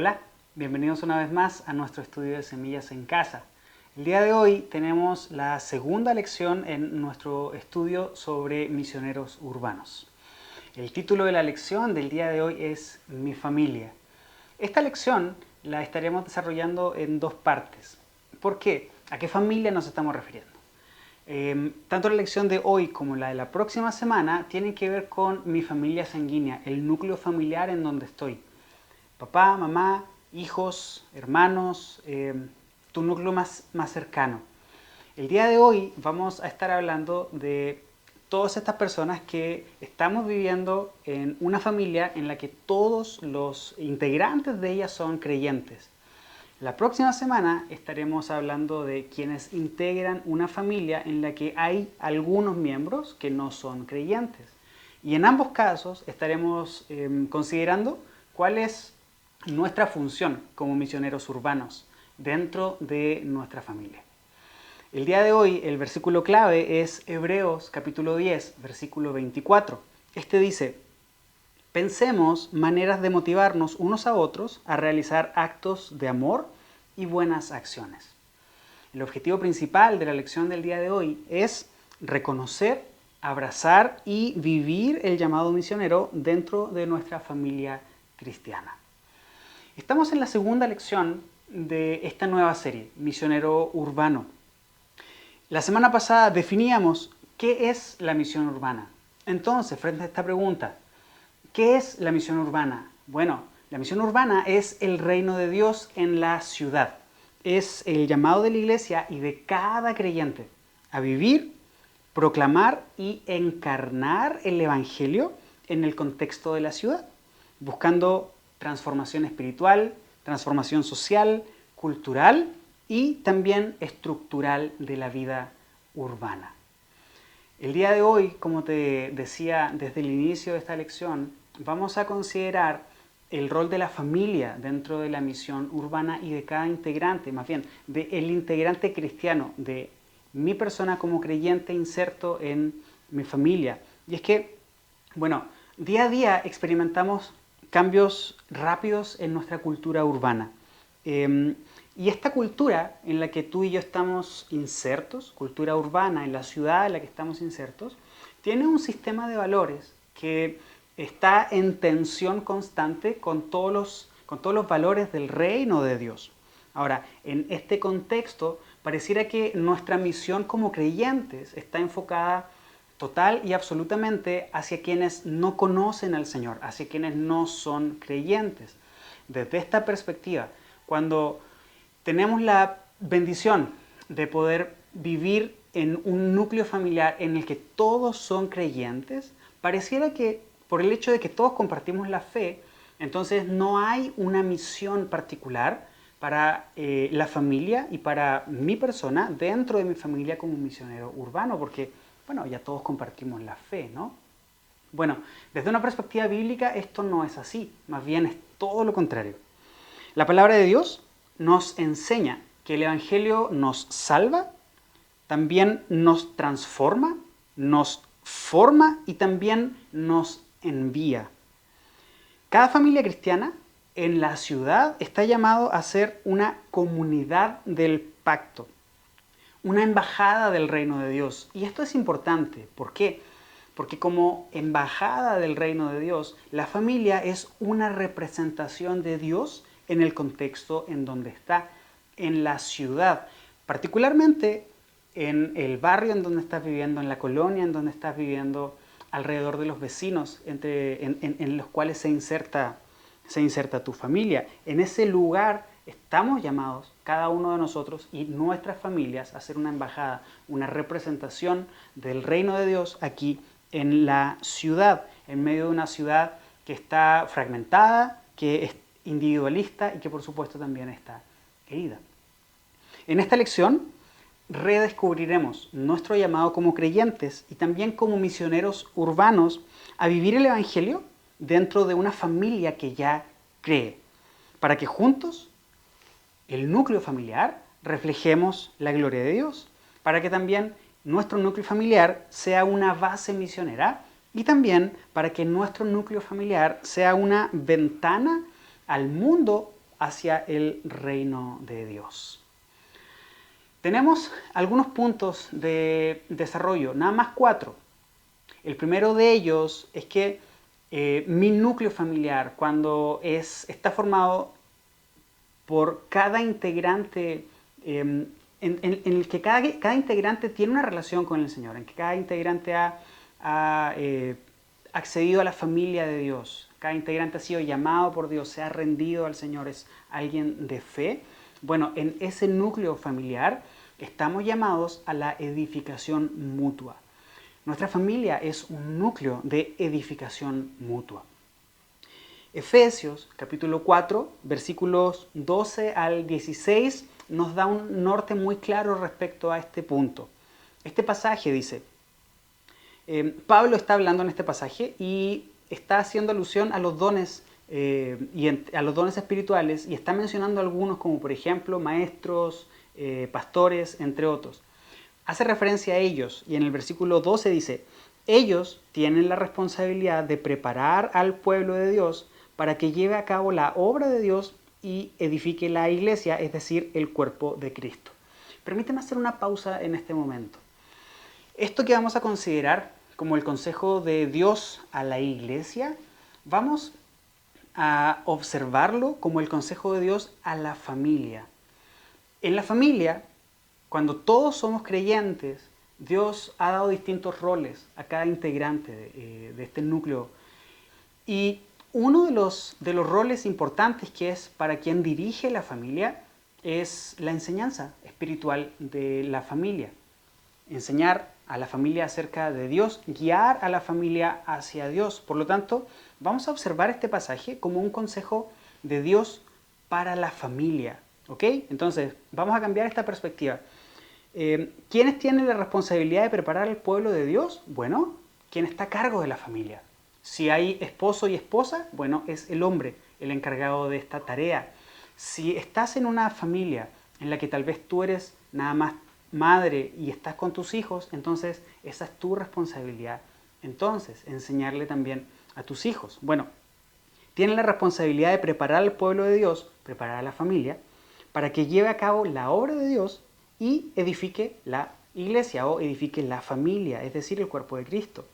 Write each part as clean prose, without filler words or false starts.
Hola, bienvenidos una vez más a nuestro estudio de Semillas en Casa. El día de hoy tenemos la segunda lección en nuestro estudio sobre misioneros urbanos. El título de la lección del día de hoy es Mi familia. Esta lección la estaremos desarrollando en dos partes. ¿Por qué? ¿A qué familia nos estamos refiriendo? Tanto la lección de hoy como la de la próxima semana tienen que ver con mi familia sanguínea, el núcleo familiar en donde estoy. Papá, mamá, hijos, hermanos, tu núcleo más cercano. El día de hoy vamos a estar hablando de todas estas personas que estamos viviendo en una familia en la que todos los integrantes de ella son creyentes. La próxima semana estaremos hablando de quienes integran una familia en la que hay algunos miembros que no son creyentes. Y en ambos casos estaremos considerando cuál es nuestra función como misioneros urbanos dentro de nuestra familia. El día de hoy el versículo clave es Hebreos capítulo 10, versículo 24. Este dice: pensemos maneras de motivarnos unos a otros a realizar actos de amor y buenas acciones. El objetivo principal de la lección del día de hoy es reconocer, abrazar y vivir el llamado misionero dentro de nuestra familia cristiana. Estamos en la segunda lección de esta nueva serie, Misionero Urbano. La semana pasada definíamos qué es la misión urbana. Entonces, frente a esta pregunta, ¿qué es la misión urbana? Bueno, la misión urbana es el reino de Dios en la ciudad. Es el llamado de la iglesia y de cada creyente a vivir, proclamar y encarnar el evangelio en el contexto de la ciudad, buscando transformación espiritual, transformación social, cultural y también estructural de la vida urbana. El día de hoy, como te decía desde el inicio de esta lección, vamos a considerar el rol de la familia dentro de la misión urbana y de cada integrante, más bien, del integrante cristiano, de mi persona como creyente inserto en mi familia. Y es que, bueno, día a día experimentamos cambios rápidos en nuestra cultura urbana. Y esta cultura en la que tú y yo estamos insertos, cultura urbana, en la ciudad en la que estamos insertos, tiene un sistema de valores que está en tensión constante con todos los valores del reino de Dios. Ahora, en este contexto, pareciera que nuestra misión como creyentes está enfocada total y absolutamente hacia quienes no conocen al Señor, hacia quienes no son creyentes. Desde esta perspectiva, cuando tenemos la bendición de poder vivir en un núcleo familiar en el que todos son creyentes, pareciera que por el hecho de que todos compartimos la fe, entonces no hay una misión particular para la familia y para mi persona dentro de mi familia como misionero urbano, porque, bueno, ya todos compartimos la fe, ¿no? Bueno, desde una perspectiva bíblica esto no es así, más bien es todo lo contrario. La palabra de Dios nos enseña que el Evangelio nos salva, también nos transforma, nos forma y también nos envía. Cada familia cristiana en la ciudad está llamado a ser una comunidad del pacto, una embajada del reino de Dios. Y esto es importante. ¿Por qué? Porque como embajada del reino de Dios, la familia es una representación de Dios en el contexto en donde está, en la ciudad, particularmente en el barrio en donde estás viviendo, en la colonia en donde estás viviendo, alrededor de los vecinos en los cuales se inserta tu familia. En ese lugar estamos llamados, cada uno de nosotros y nuestras familias, a ser una embajada, una representación del reino de Dios aquí en la ciudad, en medio de una ciudad que está fragmentada, que es individualista y que por supuesto también está herida. En esta lección redescubriremos nuestro llamado como creyentes y también como misioneros urbanos a vivir el Evangelio dentro de una familia que ya cree, para que juntos, el núcleo familiar, reflejemos la gloria de Dios, para que también nuestro núcleo familiar sea una base misionera y también para que nuestro núcleo familiar sea una ventana al mundo hacia el reino de Dios. Tenemos algunos puntos de desarrollo, nada más 4. El primero de ellos es que mi núcleo familiar, cuando está formado por cada integrante, en el que cada integrante tiene una relación con el Señor, en que cada integrante ha accedido a la familia de Dios, cada integrante ha sido llamado por Dios, se ha rendido al Señor, es alguien de fe. Bueno, en ese núcleo familiar estamos llamados a la edificación mutua. Nuestra familia es un núcleo de edificación mutua. Efesios capítulo 4, versículos 12 al 16 nos da un norte muy claro respecto a este punto. Este pasaje dice, Pablo está hablando en este pasaje y está haciendo alusión a los dones a los dones espirituales y está mencionando algunos como por ejemplo maestros, pastores, entre otros. Hace referencia a ellos y en el versículo 12 dice, ellos tienen la responsabilidad de preparar al pueblo de Dios para que lleve a cabo la obra de Dios y edifique la iglesia, es decir, el cuerpo de Cristo. Permíteme hacer una pausa en este momento. Esto que vamos a considerar como el consejo de Dios a la iglesia, vamos a observarlo como el consejo de Dios a la familia. En la familia, cuando todos somos creyentes, Dios ha dado distintos roles a cada integrante de este núcleo. Y uno de los roles importantes que es para quien dirige la familia es la enseñanza espiritual de la familia. Enseñar a la familia acerca de Dios, guiar a la familia hacia Dios. Por lo tanto, vamos a observar este pasaje como un consejo de Dios para la familia. ¿Ok? Entonces, vamos a cambiar esta perspectiva. ¿Quiénes tienen la responsabilidad de preparar al pueblo de Dios? Bueno, quien está a cargo de la familia. Si hay esposo y esposa, bueno, es el hombre el encargado de esta tarea. Si estás en una familia en la que tal vez tú eres nada más madre y estás con tus hijos, entonces esa es tu responsabilidad. Entonces, enseñarle también a tus hijos. Bueno, tienen la responsabilidad de preparar al pueblo de Dios, preparar a la familia, para que lleve a cabo la obra de Dios y edifique la iglesia o edifique la familia, es decir, el cuerpo de Cristo.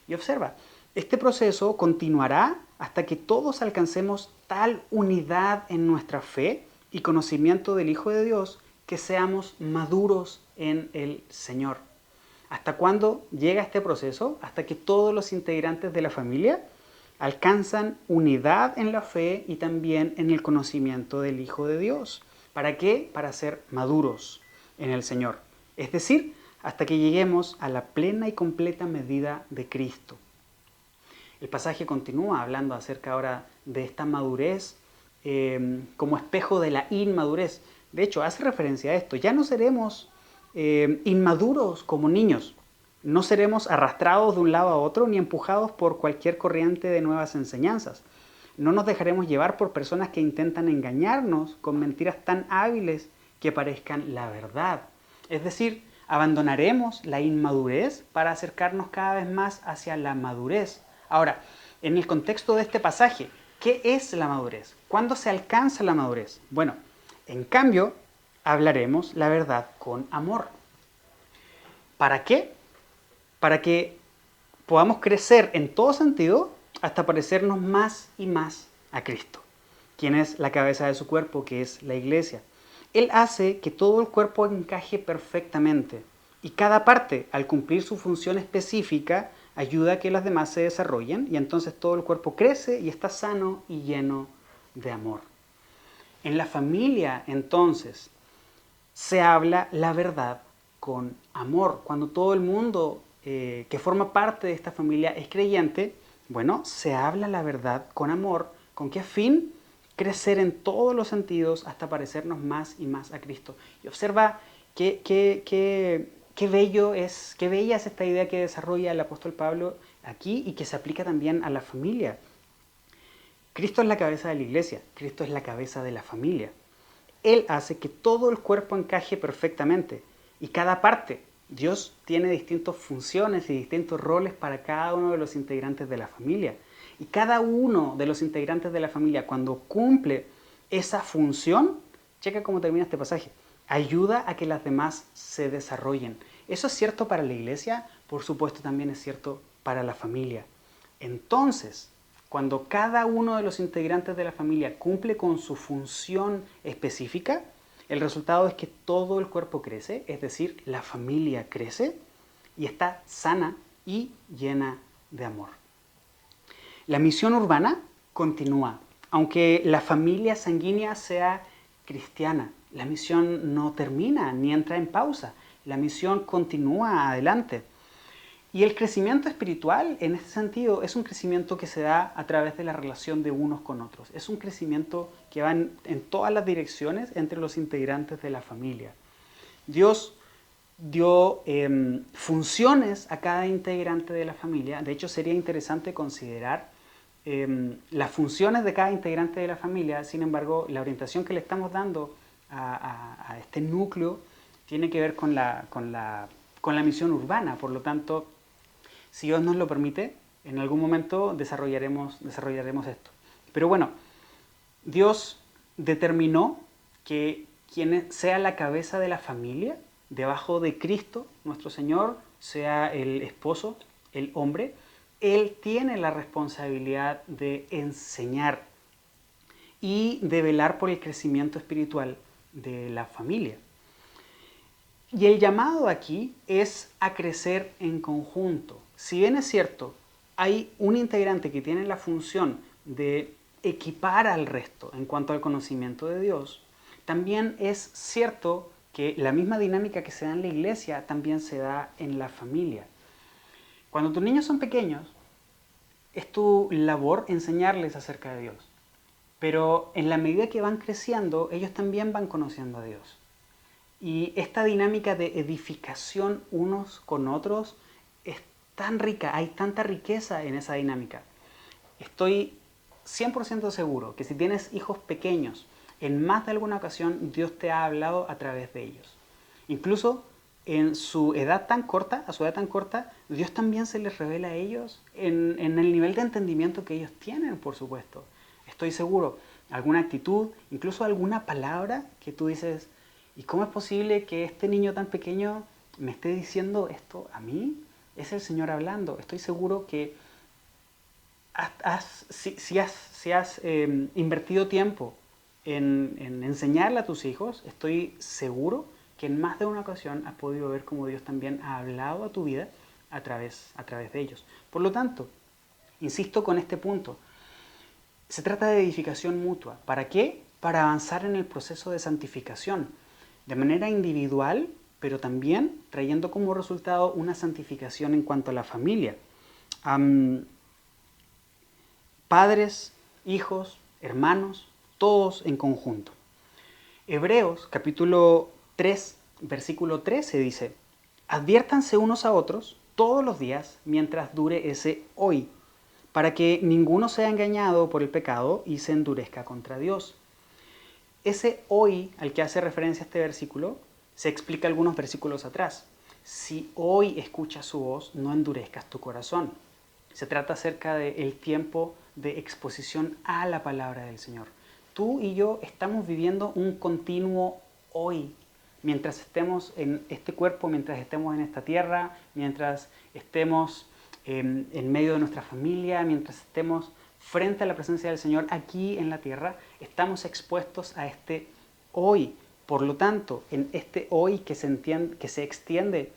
Y observa, este proceso continuará hasta que todos alcancemos tal unidad en nuestra fe y conocimiento del Hijo de Dios que seamos maduros en el Señor. ¿Hasta cuándo llega este proceso? Hasta que todos los integrantes de la familia alcanzan unidad en la fe y también en el conocimiento del Hijo de Dios. ¿Para qué? Para ser maduros en el Señor. Es decir, hasta que lleguemos a la plena y completa medida de Cristo. El pasaje continúa hablando acerca ahora de esta madurez como espejo de la inmadurez. De hecho, hace referencia a esto. Ya no seremos inmaduros como niños. No seremos arrastrados de un lado a otro ni empujados por cualquier corriente de nuevas enseñanzas. No nos dejaremos llevar por personas que intentan engañarnos con mentiras tan hábiles que parezcan la verdad. Es decir, abandonaremos la inmadurez para acercarnos cada vez más hacia la madurez. Ahora, en el contexto de este pasaje, ¿qué es la madurez? ¿Cuándo se alcanza la madurez? Bueno, en cambio, hablaremos la verdad con amor. ¿Para qué? Para que podamos crecer en todo sentido hasta parecernos más y más a Cristo, quien es la cabeza de su cuerpo, que es la iglesia. Él hace que todo el cuerpo encaje perfectamente y cada parte, al cumplir su función específica, ayuda a que las demás se desarrollen y entonces todo el cuerpo crece y está sano y lleno de amor. En la familia, entonces, se habla la verdad con amor. Cuando todo el mundo que forma parte de esta familia es creyente, bueno, se habla la verdad con amor. ¿Con qué fin? Crecer en todos los sentidos hasta parecernos más y más a Cristo. Y observa qué bella es esta idea que desarrolla el apóstol Pablo aquí y que se aplica también a la familia. Cristo es la cabeza de la iglesia, Cristo es la cabeza de la familia. Él hace que todo el cuerpo encaje perfectamente y cada parte. Dios tiene distintas funciones y distintos roles para cada uno de los integrantes de la familia. Y cada uno de los integrantes de la familia, cuando cumple esa función, checa cómo termina este pasaje, ayuda a que las demás se desarrollen. ¿Eso es cierto para la iglesia? Por supuesto también es cierto para la familia. Entonces, cuando cada uno de los integrantes de la familia cumple con su función específica, el resultado es que todo el cuerpo crece, es decir, la familia crece y está sana y llena de amor. La misión urbana continúa. Aunque la familia sanguínea sea cristiana, la misión no termina ni entra en pausa. La misión continúa adelante. Y el crecimiento espiritual, en este sentido, es un crecimiento que se da a través de la relación de unos con otros. Es un crecimiento que va en todas las direcciones entre los integrantes de la familia. Dios dio funciones a cada integrante de la familia. De hecho, sería interesante considerar las funciones de cada integrante de la familia. Sin embargo, la orientación que le estamos dando a este núcleo tiene que ver con la misión urbana. Por lo tanto, si Dios nos lo permite, en algún momento desarrollaremos esto. Pero bueno, Dios determinó que quien sea la cabeza de la familia, debajo de Cristo, nuestro Señor, sea el esposo, el hombre, Él tiene la responsabilidad de enseñar y de velar por el crecimiento espiritual de la familia. Y el llamado aquí es a crecer en conjunto. Si bien es cierto, hay un integrante que tiene la función de equipar al resto en cuanto al conocimiento de Dios, también es cierto que la misma dinámica que se da en la iglesia también se da en la familia. Cuando tus niños son pequeños, es tu labor enseñarles acerca de Dios. Pero en la medida que van creciendo, ellos también van conociendo a Dios. Y esta dinámica de edificación unos con otros es tan rica, hay tanta riqueza en esa dinámica. Estoy 100% seguro que si tienes hijos pequeños, en más de alguna ocasión Dios te ha hablado a través de ellos. Incluso en su edad tan corta, Dios también se les revela a ellos en el nivel de entendimiento que ellos tienen, por supuesto. Estoy seguro, alguna actitud, incluso alguna palabra que tú dices, ¿y cómo es posible que este niño tan pequeño me esté diciendo esto a mí? Es el Señor hablando. Estoy seguro que si has invertido tiempo en enseñarle a tus hijos, estoy seguro que en más de una ocasión has podido ver cómo Dios también ha hablado a tu vida a través de ellos. Por lo tanto, insisto con este punto, se trata de edificación mutua. ¿Para qué? Para avanzar en el proceso de santificación, de manera individual, pero también trayendo como resultado una santificación en cuanto a la familia. Padres, hijos, hermanos, todos en conjunto. Hebreos capítulo 3, versículo 13 dice, adviértanse unos a otros todos los días mientras dure ese hoy, para que ninguno sea engañado por el pecado y se endurezca contra Dios. Ese hoy al que hace referencia este versículo se explica algunos versículos atrás. Si hoy escuchas su voz, no endurezcas tu corazón. Se trata acerca del tiempo de exposición a la palabra del Señor. Tú y yo estamos viviendo un continuo hoy. Mientras estemos en este cuerpo, mientras estemos en esta tierra, mientras estemos en medio de nuestra familia, mientras estemos frente a la presencia del Señor aquí en la tierra, estamos expuestos a este hoy. Por lo tanto, en este hoy que se extiende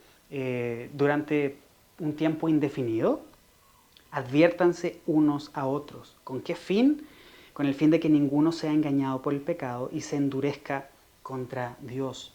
durante un tiempo indefinido, adviértanse unos a otros. ¿Con qué fin? Con el fin de que ninguno sea engañado por el pecado y se endurezca contra Dios.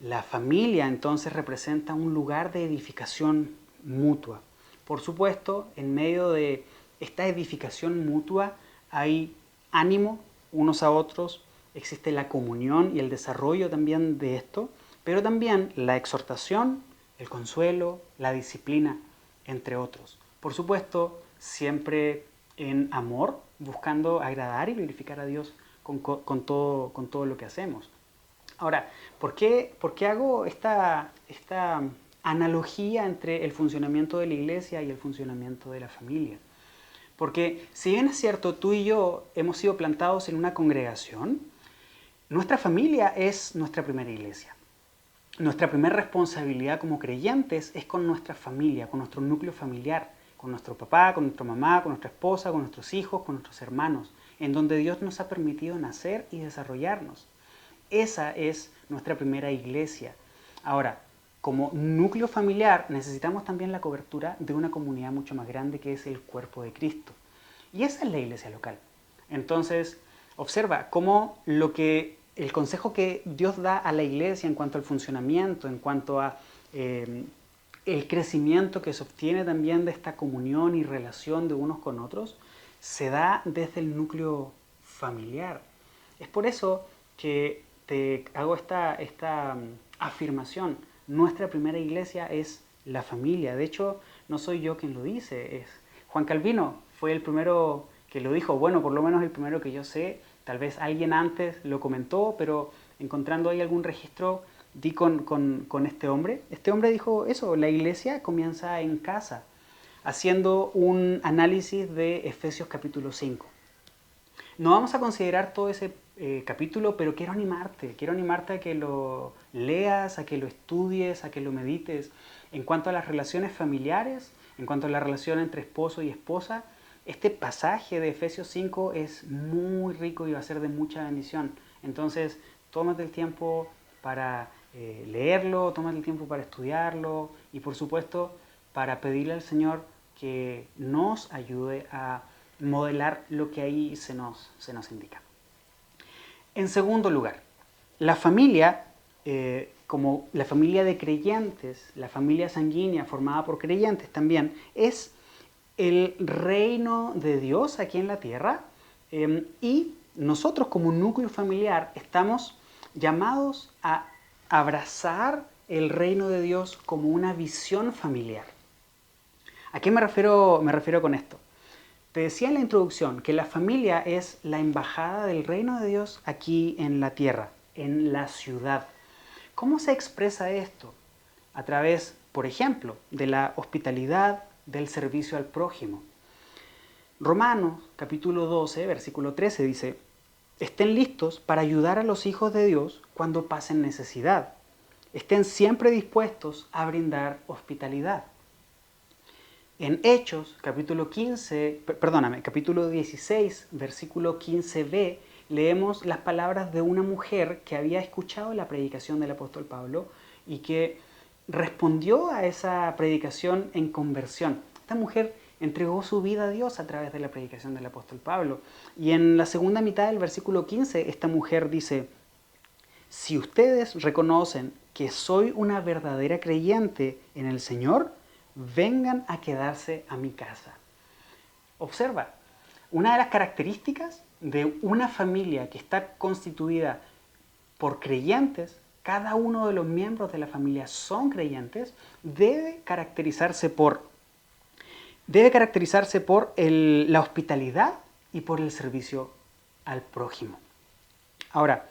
La familia entonces representa un lugar de edificación mutua. Por supuesto, en medio de esta edificación mutua hay ánimo unos a otros, existe la comunión y el desarrollo también de esto, pero también la exhortación, el consuelo, la disciplina, entre otros. Por supuesto, siempre en amor, buscando agradar y glorificar a Dios con todo lo que hacemos. Ahora, ¿por qué hago esta analogía entre el funcionamiento de la iglesia y el funcionamiento de la familia? Porque si bien es cierto, tú y yo hemos sido plantados en una congregación, nuestra familia es nuestra primera iglesia. Nuestra primera responsabilidad como creyentes es con nuestra familia, con nuestro núcleo familiar, con nuestro papá, con nuestra mamá, con nuestra esposa, con nuestros hijos, con nuestros hermanos, en donde Dios nos ha permitido nacer y desarrollarnos. Esa es nuestra primera iglesia. Ahora, como núcleo familiar necesitamos también la cobertura de una comunidad mucho más grande que es el cuerpo de Cristo. Y esa es la iglesia local. Entonces, observa cómo el consejo que Dios da a la iglesia en cuanto al funcionamiento, en cuanto a el crecimiento que se obtiene también de esta comunión y relación de unos con otros, se da desde el núcleo familiar. Es por eso que te hago esta afirmación. Nuestra primera iglesia es la familia. De hecho, no soy yo quien lo dice, es Juan Calvino. Fue el primero que lo dijo, bueno, por lo menos el primero que yo sé. Tal vez alguien antes lo comentó, pero encontrando ahí algún registro, di con este hombre. Este hombre dijo eso, la iglesia comienza en casa, haciendo un análisis de Efesios capítulo 5. No vamos a considerar todo ese capítulo, pero quiero animarte a que lo leas, a que lo estudies, a que lo medites. En cuanto a las relaciones familiares, en cuanto a la relación entre esposo y esposa, este pasaje de Efesios 5 es muy rico y va a ser de mucha bendición. Entonces, tómate el tiempo para leerlo, tómate el tiempo para estudiarlo y por supuesto para pedirle al Señor que nos ayude a modelar lo que ahí se nos indica. En segundo lugar, la familia, como la familia de creyentes, la familia sanguínea formada por creyentes también, es el reino de Dios aquí en la tierra y nosotros como núcleo familiar estamos llamados a abrazar el reino de Dios como una visión familiar. ¿A qué me refiero con esto? Te decía en la introducción que la familia es la embajada del reino de Dios aquí en la tierra, en la ciudad. ¿Cómo se expresa esto? A través, por ejemplo, de la hospitalidad, del servicio al prójimo. Romanos capítulo 12, versículo 13 dice, estén listos para ayudar a los hijos de Dios cuando pasen necesidad. Estén siempre dispuestos a brindar hospitalidad. En Hechos, capítulo 16, versículo 15b, leemos las palabras de una mujer que había escuchado la predicación del apóstol Pablo y que respondió a esa predicación en conversión. Esta mujer entregó su vida a Dios a través de la predicación del apóstol Pablo. Y en la segunda mitad del versículo 15, esta mujer dice, si ustedes reconocen que soy una verdadera creyente en el Señor, vengan a quedarse a mi casa. Observa, una de las características de una familia que está constituida por creyentes, cada uno de los miembros de la familia son creyentes, debe caracterizarse por la hospitalidad y por el servicio al prójimo. Ahora,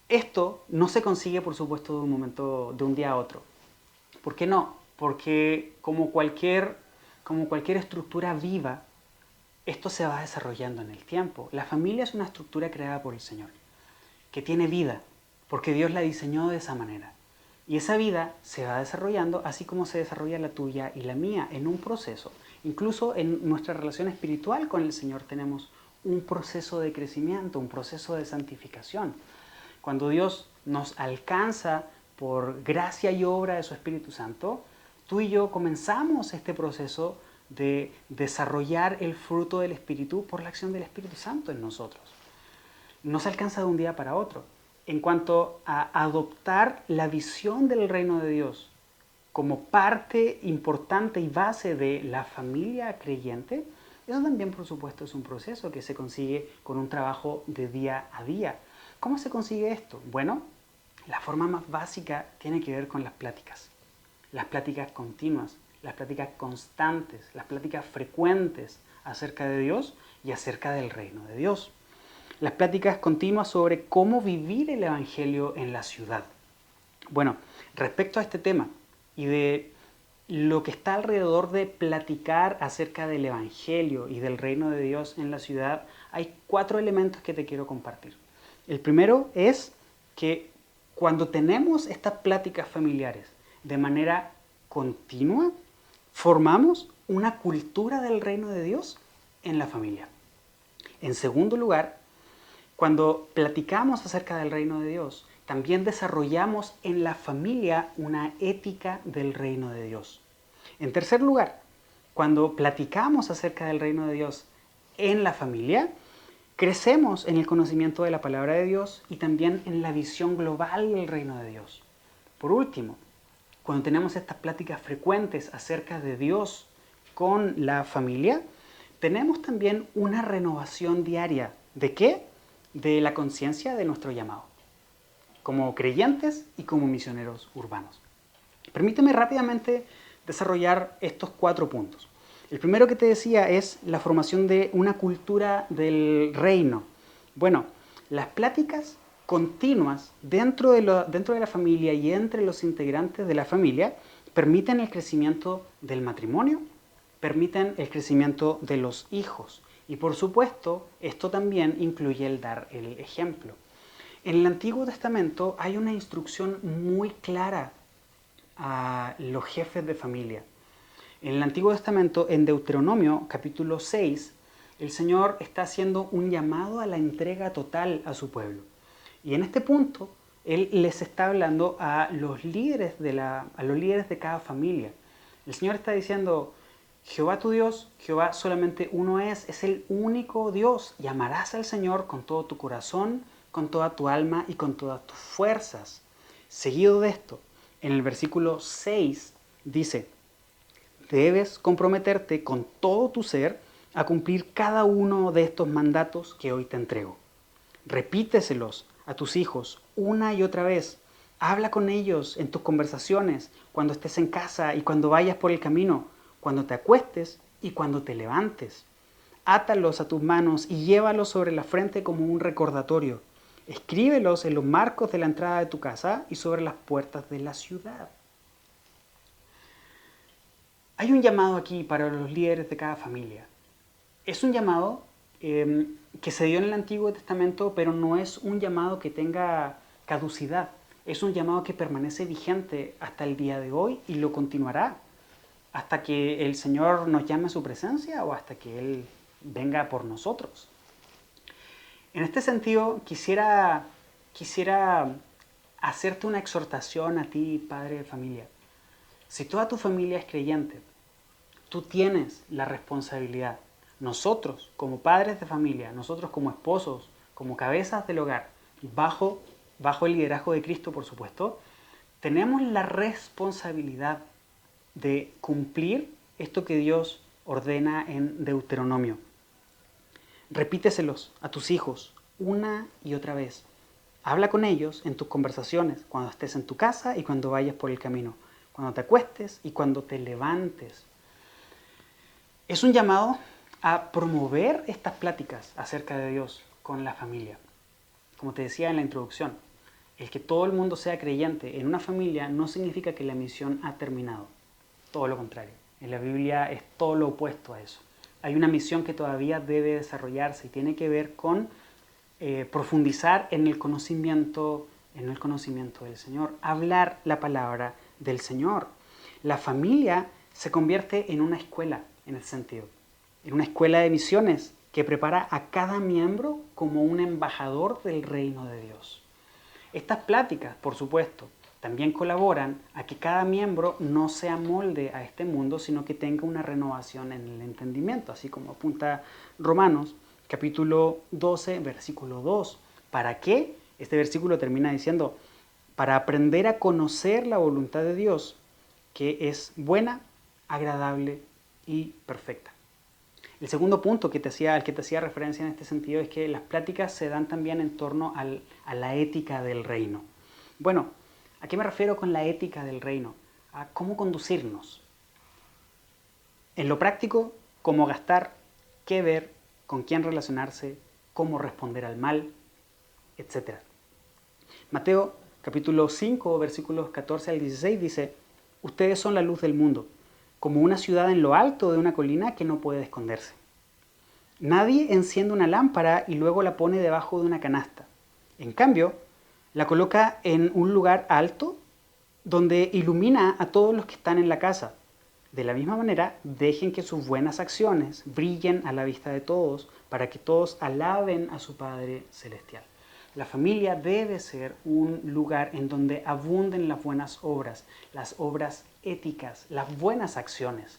esto no se consigue, por supuesto, de un día a otro. ¿Por qué no? Porque como cualquier estructura viva, esto se va desarrollando en el tiempo. La familia es una estructura creada por el Señor, que tiene vida, porque Dios la diseñó de esa manera. Y esa vida se va desarrollando así como se desarrolla la tuya y la mía, en un proceso. Incluso en nuestra relación espiritual con el Señor tenemos un proceso de crecimiento, un proceso de santificación. Cuando Dios nos alcanza por gracia y obra de su Espíritu Santo, tú y yo comenzamos este proceso de desarrollar el fruto del Espíritu por la acción del Espíritu Santo en nosotros. No se alcanza de un día para otro. En cuanto a adoptar la visión del reino de Dios como parte importante y base de la familia creyente, eso también, por supuesto, es un proceso que se consigue con un trabajo de día a día. ¿Cómo se consigue esto? Bueno, la forma más básica tiene que ver con las pláticas continuas, las pláticas constantes, las pláticas frecuentes acerca de Dios y acerca del reino de Dios. Las pláticas continuas sobre cómo vivir el Evangelio en la ciudad. Bueno, respecto a este tema y de lo que está alrededor de platicar acerca del Evangelio y del reino de Dios en la ciudad, hay 4 elementos que te quiero compartir. El primero es que cuando tenemos estas pláticas familiares de manera continua, formamos una cultura del reino de Dios en la familia. En segundo lugar, cuando platicamos acerca del reino de Dios, también desarrollamos en la familia una ética del reino de Dios. En tercer lugar, cuando platicamos acerca del reino de Dios en la familia, crecemos en el conocimiento de la palabra de Dios y también en la visión global del reino de Dios. Por último, cuando tenemos estas pláticas frecuentes acerca de Dios con la familia, tenemos también una renovación diaria. ¿De qué? De la conciencia de nuestro llamado, como creyentes y como misioneros urbanos. Permíteme rápidamente desarrollar estos 4 puntos. El primero que te decía es la formación de una cultura del reino. Bueno, las pláticas continuas dentro de la familia y entre los integrantes de la familia permiten el crecimiento del matrimonio, permiten el crecimiento de los hijos. Y por supuesto, esto también incluye el dar el ejemplo. En el Antiguo Testamento hay una instrucción muy clara a los jefes de familia. En el Antiguo Testamento, en Deuteronomio capítulo 6, el Señor está haciendo un llamado a la entrega total a su pueblo. Y en este punto, Él les está hablando a los líderes de cada familia. El Señor está diciendo: Jehová tu Dios, Jehová solamente uno es el único Dios, y amarás al Señor con todo tu corazón, con toda tu alma y con todas tus fuerzas. Seguido de esto, en el versículo 6 dice: debes comprometerte con todo tu ser a cumplir cada uno de estos mandatos que hoy te entrego. Repíteselos a tus hijos una y otra vez. Habla con ellos en tus conversaciones, cuando estés en casa y cuando vayas por el camino, cuando te acuestes y cuando te levantes. Átalos a tus manos y llévalos sobre la frente como un recordatorio. Escríbelos en los marcos de la entrada de tu casa y sobre las puertas de la ciudad. Hay un llamado aquí para los líderes de cada familia. Es un llamado que se dio en el Antiguo Testamento, pero no es un llamado que tenga caducidad. Es un llamado que permanece vigente hasta el día de hoy y lo continuará hasta que el Señor nos llame a su presencia o hasta que Él venga por nosotros. En este sentido, quisiera hacerte una exhortación a ti, padre de familia. Si toda tu familia es creyente, tú tienes la responsabilidad. Nosotros, como padres de familia, nosotros como esposos, como cabezas del hogar, bajo el liderazgo de Cristo, por supuesto, tenemos la responsabilidad de cumplir esto que Dios ordena en Deuteronomio. Repíteselos a tus hijos una y otra vez. Habla con ellos en tus conversaciones, cuando estés en tu casa y cuando vayas por el camino, cuando te acuestes y cuando te levantes. Es un llamado a promover estas pláticas acerca de Dios con la familia. Como te decía en la introducción, el que todo el mundo sea creyente en una familia no significa que la misión ha terminado. Todo lo contrario. En la Biblia es todo lo opuesto a eso. Hay una misión que todavía debe desarrollarse y tiene que ver con profundizar en el conocimiento del Señor, hablar la palabra del Señor. La familia se convierte en una escuela, en ese sentido, en una escuela de misiones que prepara a cada miembro como un embajador del reino de Dios. Estas pláticas, por supuesto, también colaboran a que cada miembro no se amolde a este mundo, sino que tenga una renovación en el entendimiento, así como apunta Romanos, capítulo 12, versículo 2. ¿Para qué? Este versículo termina diciendo: para aprender a conocer la voluntad de Dios, que es buena, agradable y perfecta. El segundo punto al que te hacía referencia en este sentido es que las pláticas se dan también en torno a la ética del reino. Bueno, ¿a qué me refiero con la ética del reino? A cómo conducirnos. En lo práctico, cómo gastar, qué ver, con quién relacionarse, cómo responder al mal, etc. Mateo capítulo 5, versículos 14 al 16 dice: ustedes son la luz del mundo. como una ciudad en lo alto de una colina que no puede esconderse. Nadie enciende una lámpara y luego la pone debajo de una canasta. En cambio, la coloca en un lugar alto donde ilumina a todos los que están en la casa. De la misma manera, dejen que sus buenas acciones brillen a la vista de todos para que todos alaben a su Padre Celestial. La familia debe ser un lugar en donde abunden las buenas obras, las obras éticas, las buenas acciones.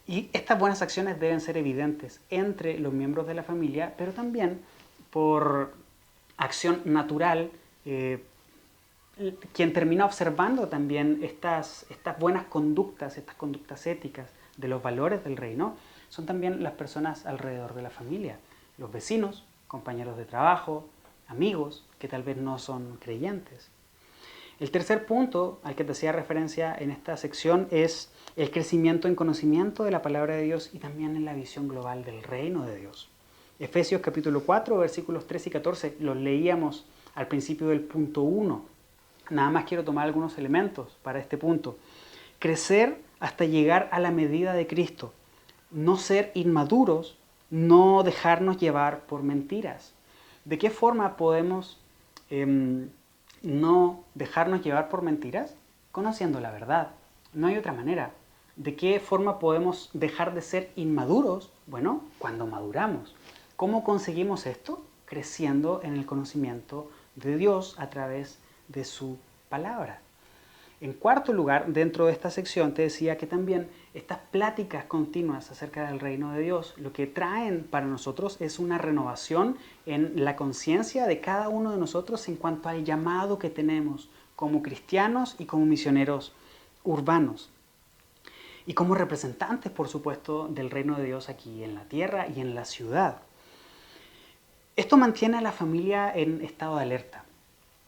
Y estas buenas acciones deben ser evidentes entre los miembros de la familia, pero también por acción natural, quien termina observando también estas buenas conductas, estas conductas éticas de los valores del reino, son también las personas alrededor de la familia, los vecinos, compañeros de trabajo, amigos que tal vez no son creyentes. El tercer punto al que te hacía referencia en esta sección es el crecimiento en conocimiento de la palabra de Dios y también en la visión global del reino de Dios. Efesios capítulo 4, versículos 13 y 14, los leíamos al principio del punto 1. Nada más quiero tomar algunos elementos para este punto. Crecer hasta llegar a la medida de Cristo. No ser inmaduros, no dejarnos llevar por mentiras. ¿De qué forma podemos no dejarnos llevar por mentiras? Conociendo la verdad. No hay otra manera. ¿De qué forma podemos dejar de ser inmaduros? Bueno, cuando maduramos. ¿Cómo conseguimos esto? Creciendo en el conocimiento de Dios a través de su palabra. En cuarto lugar, dentro de esta sección te decía que también estas pláticas continuas acerca del reino de Dios lo que traen para nosotros es una renovación en la conciencia de cada uno de nosotros en cuanto al llamado que tenemos como cristianos y como misioneros urbanos. Y como representantes, por supuesto, del reino de Dios aquí en la tierra y en la ciudad. Esto mantiene a la familia en estado de alerta.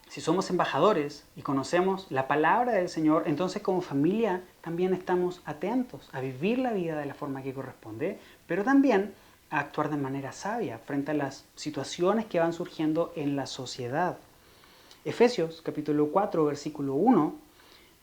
Si somos embajadores y conocemos la palabra del Señor, entonces como familia también estamos atentos a vivir la vida de la forma que corresponde, pero también a actuar de manera sabia frente a las situaciones que van surgiendo en la sociedad. Efesios capítulo 4, versículo 1,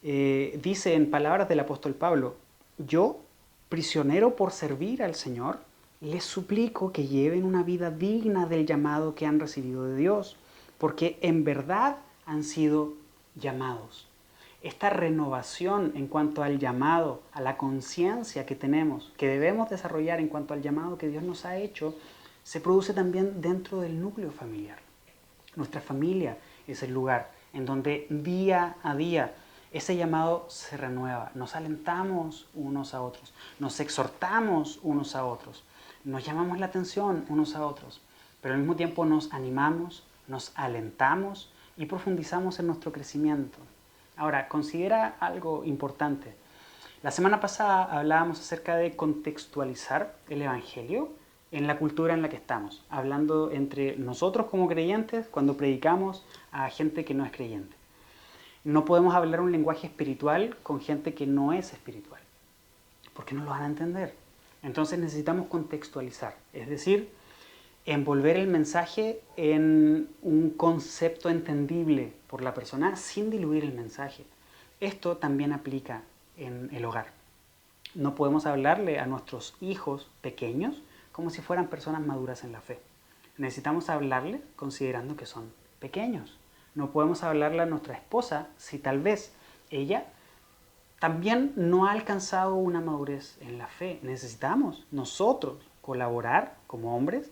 dice en palabras del apóstol Pablo: yo, prisionero por servir al Señor, les suplico que lleven una vida digna del llamado que han recibido de Dios, porque en verdad han sido llamados. Esta renovación en cuanto al llamado, a la conciencia que tenemos, que debemos desarrollar en cuanto al llamado que Dios nos ha hecho, se produce también dentro del núcleo familiar. Nuestra familia es el lugar en donde día a día ese llamado se renueva. Nos alentamos unos a otros, nos exhortamos unos a otros, nos llamamos la atención unos a otros, pero al mismo tiempo nos animamos, nos alentamos y profundizamos en nuestro crecimiento. Ahora, considera algo importante. La semana pasada hablábamos acerca de contextualizar el Evangelio en la cultura en la que estamos, hablando entre nosotros como creyentes cuando predicamos a gente que no es creyente. No podemos hablar un lenguaje espiritual con gente que no es espiritual, porque no lo van a entender. Entonces necesitamos contextualizar, es decir, envolver el mensaje en un concepto entendible por la persona sin diluir el mensaje. Esto también aplica en el hogar. No podemos hablarle a nuestros hijos pequeños como si fueran personas maduras en la fe. Necesitamos hablarle considerando que son pequeños. No podemos hablarle a nuestra esposa si tal vez ella también no ha alcanzado una madurez en la fe. Necesitamos nosotros colaborar como hombres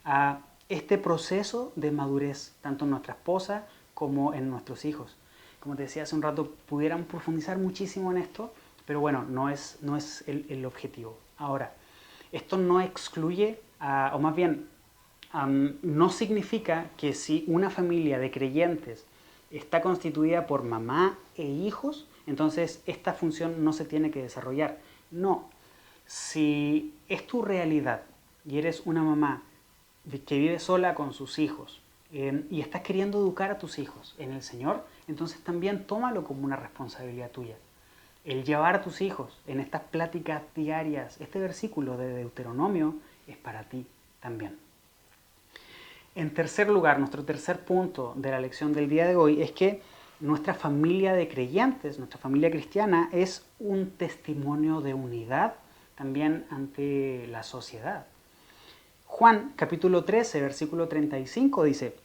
a este proceso de madurez, tanto en nuestra esposa como en nuestros hijos. Como te decía hace un rato, pudiéramos profundizar muchísimo en esto, pero bueno, no es el objetivo. Ahora, esto no excluye, o más bien, no significa que si una familia de creyentes está constituida por mamá e hijos, entonces esta función no se tiene que desarrollar. No, si es tu realidad y eres una mamá que vive sola con sus hijos y estás queriendo educar a tus hijos en el Señor, entonces también tómalo como una responsabilidad tuya. El llevar a tus hijos en estas pláticas diarias, este versículo de Deuteronomio es para ti también. En tercer lugar, nuestro tercer punto de la lección del día de hoy es que nuestra familia de creyentes, nuestra familia cristiana, es un testimonio de unidad también ante la sociedad. Juan capítulo 13, versículo 35 dice: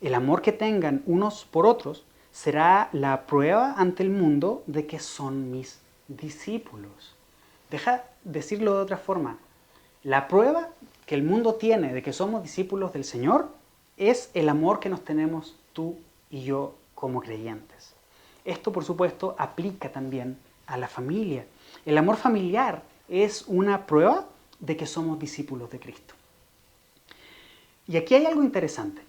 el amor que tengan unos por otros será la prueba ante el mundo de que son mis discípulos. Deja decirlo de otra forma. La prueba que el mundo tiene de que somos discípulos del Señor es el amor que nos tenemos tú y yo como creyentes. Esto, por supuesto, aplica también a la familia. El amor familiar es una prueba de que somos discípulos de Cristo. Y aquí hay algo interesante.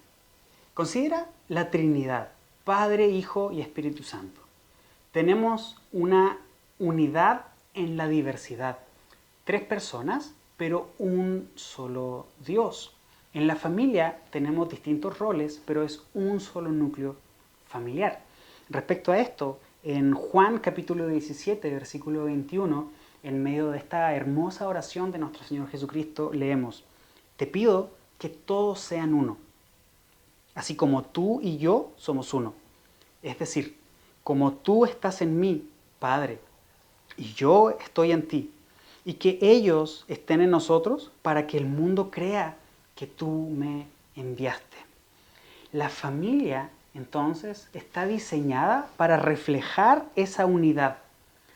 Considera la Trinidad, Padre, Hijo y Espíritu Santo. Tenemos una unidad en la diversidad. 3 personas, pero un solo Dios. En la familia tenemos distintos roles, pero es un solo núcleo familiar. Respecto a esto, en Juan capítulo 17, versículo 21, en medio de esta hermosa oración de nuestro Señor Jesucristo, leemos: te pido que todos sean uno, así como tú y yo somos uno. Es decir, como tú estás en mí, Padre, y yo estoy en ti, y que ellos estén en nosotros para que el mundo crea que tú me enviaste. La familia, entonces, está diseñada para reflejar esa unidad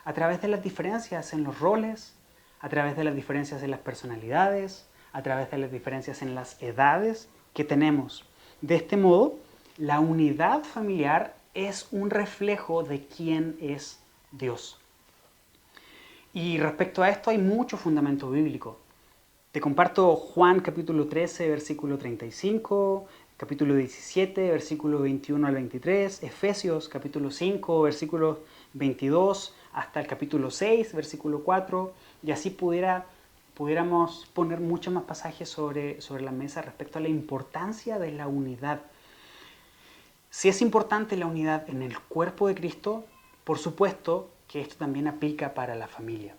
a través de las diferencias en los roles, a través de las diferencias en las personalidades, a través de las diferencias en las edades que tenemos. De este modo, la unidad familiar es un reflejo de quién es Dios. Y respecto a esto hay mucho fundamento bíblico. Te comparto Juan capítulo 13, versículo 35, capítulo 17, versículo 21 al 23, Efesios capítulo 5, versículos 22 hasta el capítulo 6, versículo 4, y así pudiéramos poner muchos más pasajes sobre la mesa respecto a la importancia de la unidad. Si es importante la unidad en el cuerpo de Cristo, por supuesto que esto también aplica para la familia.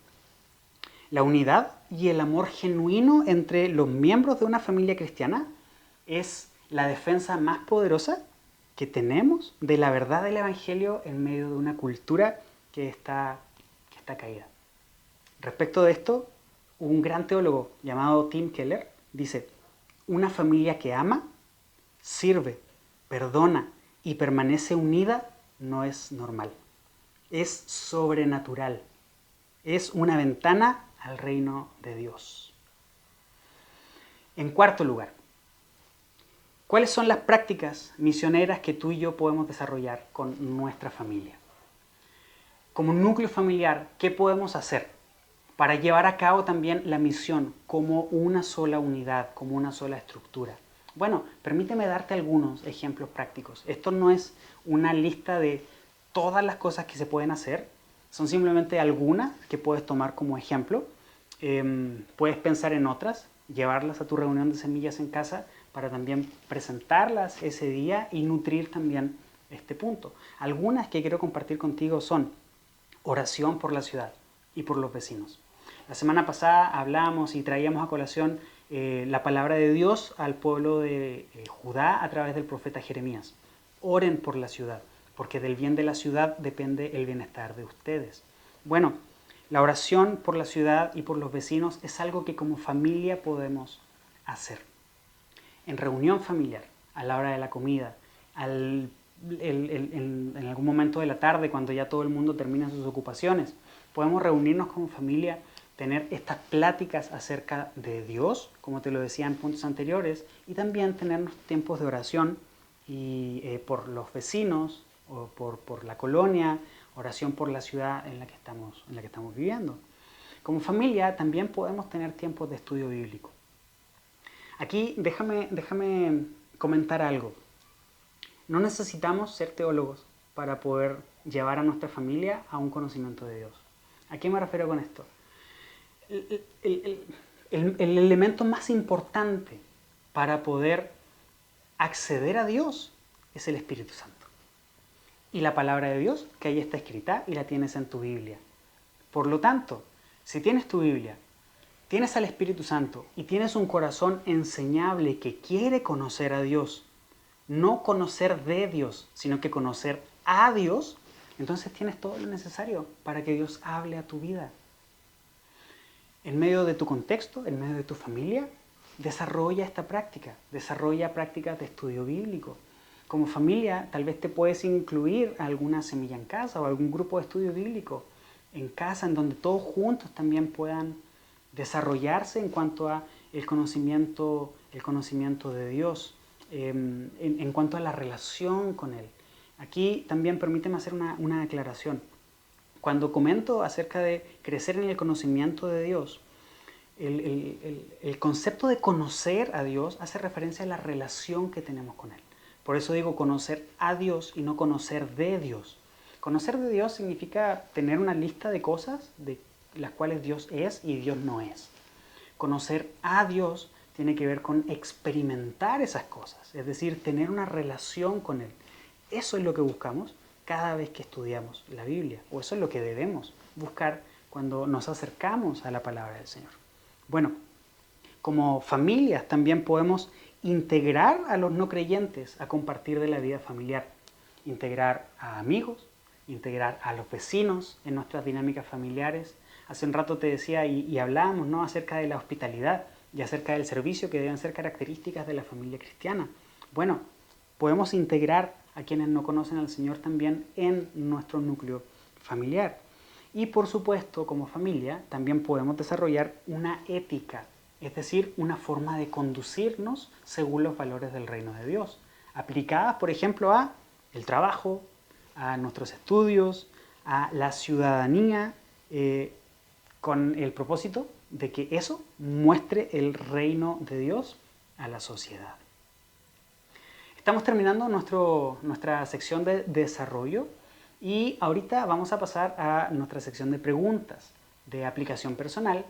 La unidad y el amor genuino entre los miembros de una familia cristiana es la defensa más poderosa que tenemos de la verdad del Evangelio en medio de una cultura que está caída. Respecto de esto, un gran teólogo llamado Tim Keller dice: una familia que ama, sirve, perdona y permanece unida no es normal. Es sobrenatural. Es una ventana al reino de Dios. En cuarto lugar, ¿cuáles son las prácticas misioneras que tú y yo podemos desarrollar con nuestra familia? Como núcleo familiar, ¿qué podemos hacer para llevar a cabo también la misión como una sola unidad, como una sola estructura? Bueno, permíteme darte algunos ejemplos prácticos. Esto no es una lista de todas las cosas que se pueden hacer, son simplemente algunas que puedes tomar como ejemplo. Puedes pensar en otras, llevarlas a tu reunión de semillas en casa para también presentarlas ese día y nutrir también este punto. Algunas que quiero compartir contigo son oración por la ciudad y por los vecinos. La semana pasada hablamos y traíamos a colación la palabra de Dios al pueblo de Judá a través del profeta Jeremías. Oren por la ciudad, porque del bien de la ciudad depende el bienestar de ustedes. Bueno, la oración por la ciudad y por los vecinos es algo que como familia podemos hacer. En reunión familiar, a la hora de la comida, en algún momento de la tarde, cuando ya todo el mundo termina sus ocupaciones, podemos reunirnos como familia, tener estas pláticas acerca de Dios, como te lo decía en puntos anteriores, y también tener tiempos de oración y por los vecinos, o por la colonia, oración por la ciudad en la que estamos viviendo. Como familia también podemos tener tiempos de estudio bíblico. Aquí déjame comentar algo. No necesitamos ser teólogos para poder llevar a nuestra familia a un conocimiento de Dios. ¿A qué me refiero con esto? El elemento más importante para poder acceder a Dios es el Espíritu Santo. Y la palabra de Dios, que ahí está escrita y la tienes en tu Biblia. Por lo tanto, si tienes tu Biblia, tienes al Espíritu Santo y tienes un corazón enseñable que quiere conocer a Dios, no conocer de Dios, sino que conocer a Dios, entonces tienes todo lo necesario para que Dios hable a tu vida. En medio de tu contexto, en medio de tu familia, desarrolla esta práctica, desarrolla prácticas de estudio bíblico. Como familia, tal vez te puedes incluir alguna semilla en casa o algún grupo de estudio bíblico en casa, en donde todos juntos también puedan desarrollarse en cuanto a el conocimiento de Dios, en cuanto a la relación con Él. Aquí también permíteme hacer una aclaración. Cuando comento acerca de crecer en el conocimiento de Dios, el concepto de conocer a Dios hace referencia a la relación que tenemos con Él. Por eso digo conocer a Dios y no conocer de Dios. Conocer de Dios significa tener una lista de cosas de las cuales Dios es y Dios no es. Conocer a Dios tiene que ver con experimentar esas cosas, es decir, tener una relación con Él. Eso es lo que buscamos cada vez que estudiamos la Biblia, o eso es lo que debemos buscar cuando nos acercamos a la palabra del Señor. Bueno, como familias también podemos integrar a los no creyentes a compartir de la vida familiar, integrar a amigos, integrar a los vecinos en nuestras dinámicas familiares. Hace un rato te decía y hablábamos, ¿no?, acerca de la hospitalidad y acerca del servicio, que deben ser características de la familia cristiana. Bueno, podemos integrar a quienes no conocen al Señor también en nuestro núcleo familiar. Y por supuesto, como familia, también podemos desarrollar una ética, es decir, una forma de conducirnos según los valores del reino de Dios, aplicadas, por ejemplo, a el trabajo, a nuestros estudios, a la ciudadanía, con el propósito de que eso muestre el reino de Dios a la sociedad. Estamos terminando nuestra sección de desarrollo y ahorita vamos a pasar a nuestra sección de preguntas de aplicación personal.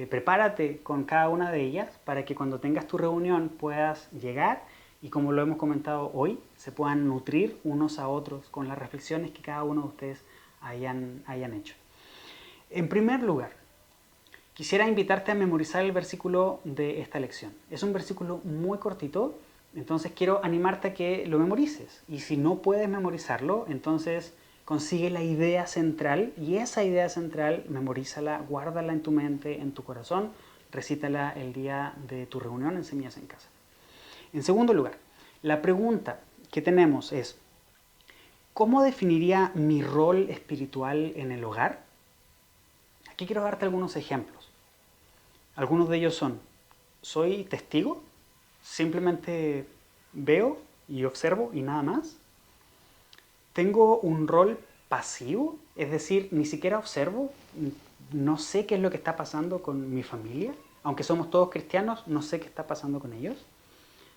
Prepárate con cada una de ellas para que cuando tengas tu reunión puedas llegar y, como lo hemos comentado hoy, se puedan nutrir unos a otros con las reflexiones que cada uno de ustedes hayan hecho. En primer lugar, quisiera invitarte a memorizar el versículo de esta lección. Es un versículo muy cortito, entonces quiero animarte a que lo memorices. Y si no puedes memorizarlo, entonces consigue la idea central y esa idea central memorízala, guárdala en tu mente, en tu corazón, recítala el día de tu reunión en Semillas en Casa. En segundo lugar, la pregunta que tenemos es: ¿cómo definiría mi rol espiritual en el hogar? Aquí quiero darte algunos ejemplos. Algunos de ellos son: ¿soy testigo? ¿Simplemente veo y observo y nada más? ¿Tengo un rol pasivo? Es decir, ni siquiera observo, no sé qué es lo que está pasando con mi familia. Aunque somos todos cristianos, no sé qué está pasando con ellos.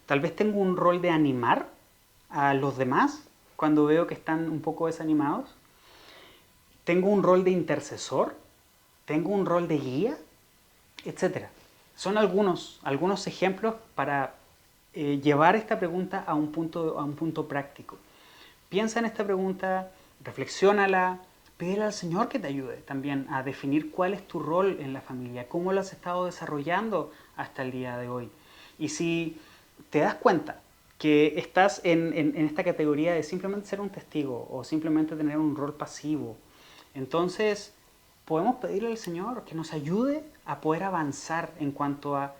Tal vez tengo un rol de animar a los demás cuando veo que están un poco desanimados. Tengo un rol de intercesor. Tengo un rol de guía, etc. Son algunos ejemplos para llevar esta pregunta a un punto práctico. Piensa en esta pregunta, reflexiónala, pídele al Señor que te ayude también a definir cuál es tu rol en la familia, cómo lo has estado desarrollando hasta el día de hoy. Y si te das cuenta que estás en esta categoría de simplemente ser un testigo o simplemente tener un rol pasivo, entonces podemos pedirle al Señor que nos ayude a poder avanzar en cuanto a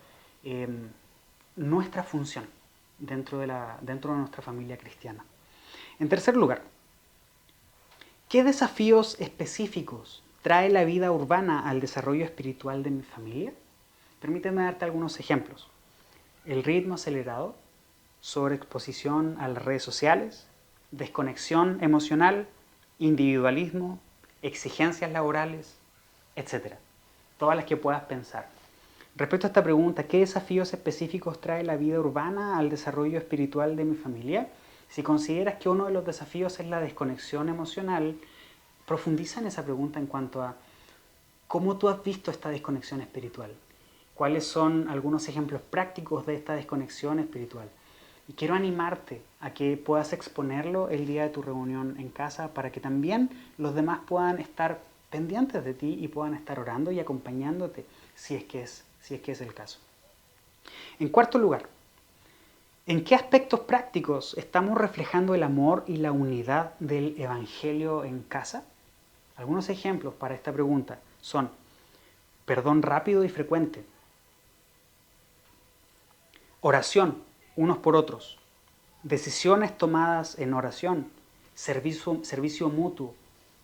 nuestra función dentro de nuestra familia cristiana. En tercer lugar, ¿qué desafíos específicos trae la vida urbana al desarrollo espiritual de mi familia? Permíteme darte algunos ejemplos. El ritmo acelerado, sobreexposición a las redes sociales, desconexión emocional, individualismo, exigencias laborales, etc. Todas las que puedas pensar. Respecto a esta pregunta, ¿qué desafíos específicos trae la vida urbana al desarrollo espiritual de mi familia? Si consideras que uno de los desafíos es la desconexión emocional, profundiza en esa pregunta en cuanto a cómo tú has visto esta desconexión espiritual. ¿Cuáles son algunos ejemplos prácticos de esta desconexión espiritual? Y quiero animarte a que puedas exponerlo el día de tu reunión en casa para que también los demás puedan estar pendientes de ti y puedan estar orando y acompañándote si es que es el caso. En cuarto lugar, ¿En qué aspectos prácticos estamos reflejando el amor y la unidad del Evangelio en casa? Algunos ejemplos para esta pregunta son perdón rápido y frecuente, oración unos por otros, decisiones tomadas en oración, servicio mutuo,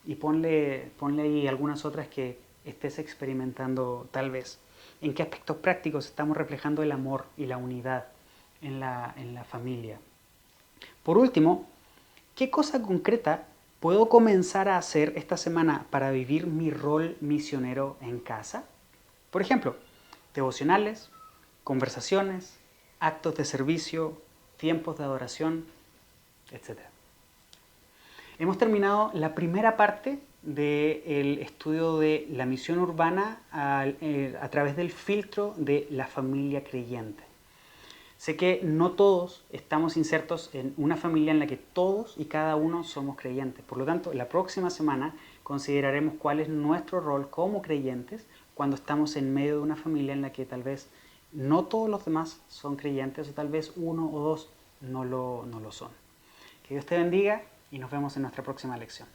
y ponle ahí algunas otras que estés experimentando tal vez. ¿En qué aspectos prácticos estamos reflejando el amor y la unidad en la familia? Por último, ¿qué cosa concreta puedo comenzar a hacer esta semana para vivir mi rol misionero en casa? Por ejemplo, devocionales, conversaciones, actos de servicio, tiempos de adoración, etc. Hemos terminado la primera parte del estudio de la misión urbana a través del filtro de la familia creyente. Sé que no todos estamos insertos en una familia en la que todos y cada uno somos creyentes. Por lo tanto, la próxima semana consideraremos cuál es nuestro rol como creyentes cuando estamos en medio de una familia en la que tal vez no todos los demás son creyentes o tal vez uno o dos no lo son. Que Dios te bendiga y nos vemos en nuestra próxima lección.